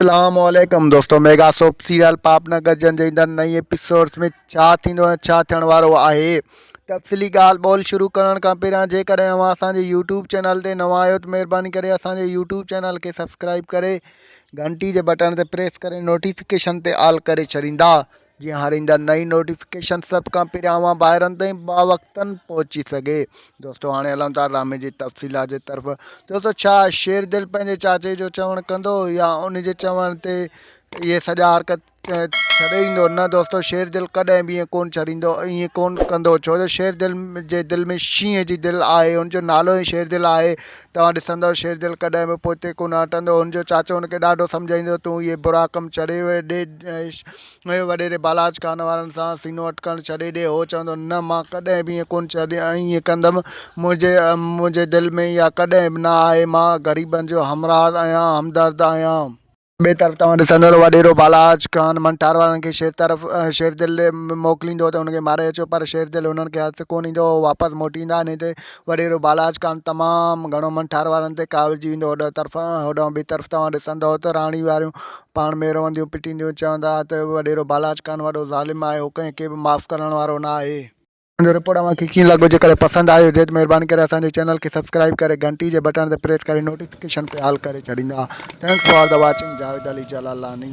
अस्सलामुअलैकुम दोस्तों। Mega soap serial पापनगर जंजीदर नई एपिसोड्स में छा थींदो ऐं छा थियण वारो आहे। तफ़सीली ॻाल्हि ॿोल शुरू करण खां पहिरियां जेकॾहिं तव्हां असांजे यूट्यूब चैनल ते नवां आहियो त महिरबानी करे असांजे यूट्यूब चैनल खे सब्सक्राइब करे घंटी जे बटन ते प्रेस करे नोटिफिकेशन ते ऑल करे छॾींदा, जीअं हर ईंदड़ नई नोटिफिकेशन सभ खां पहिरियां अवां ॿाहिरनि ताईं बावक़्तनि पहुची सघे। दोस्तों हाणे हलूं था ड्रामे जी तफ़सीलात जे तरफ़। दोस्तों छा शेर दिल पंहिंजे चाचे जो चवणु कंदो या उन जे चवण ते इहे सॼा हरकत छॾे ईंदो? न दोस्तों, शेर दिल कॾहिं बि ईअं कोन छॾींदो, ईअं कोन कंदो, छो जो शेर दिल जे दिलि में शींहं जी दिलि आहे। हुनजो नालो ई शेर दिल आहे। तव्हां ॾिसंदव शेर दिल कॾहिं बि पोइ ते कोन हटंदो। हुनजो चाचो हुनखे ॾाढो सम्झाईंदो, तूं इहे बुरा कमु छॾे वॾेरे बालाज खान वारनि सां सीनो अटकणु छॾे ॾे। हो चवंदो, न मां कॾहिं बि ईअं कोन ईअं कंदुमि। मुंहिंजे दिलि में इहा कॾहिं बि न आहे। मां ग़रीबनि जो हमराह आहियां, हमदर्द आहियां। ॿिए तरफ़ तव्हां ॾिसंदव वॾेरो बालाज खान मंठार वारनि खे शेर दिल मोकिलींदो त हुनखे मारे अचो, पर शेर दिल हुननि खे हथु कोन ईंदो, वापसि मोटी ईंदा। इन ते वॾेरो बालाज खान तमामु घणो मंठार वारनि ते काविलिजी वेंदो। होॾो ॿी तरफ़ तव्हां ॾिसंदव त राणी वारियूं पाण में रहंदियूं पिटींदियूं, चवंदा त वॾेरो बालाज खान वॾो ज़ालिम आहे, हो कंहिंखे बि माफ़ु करण वारो न आहे। मुंहिंजो रिपोर्ट तव्हांखे कीअं लॻो? जेकॾहिं पसंदि आयो हुजे त महिरबानी करे असांजे चैनल खे सब्सक्राइब करे घंटी जे बटन ते प्रेस करे नोटिफिकेशन पे ऑल करे छॾींदा। Thanks for the watching. Javed Ali जलालानी।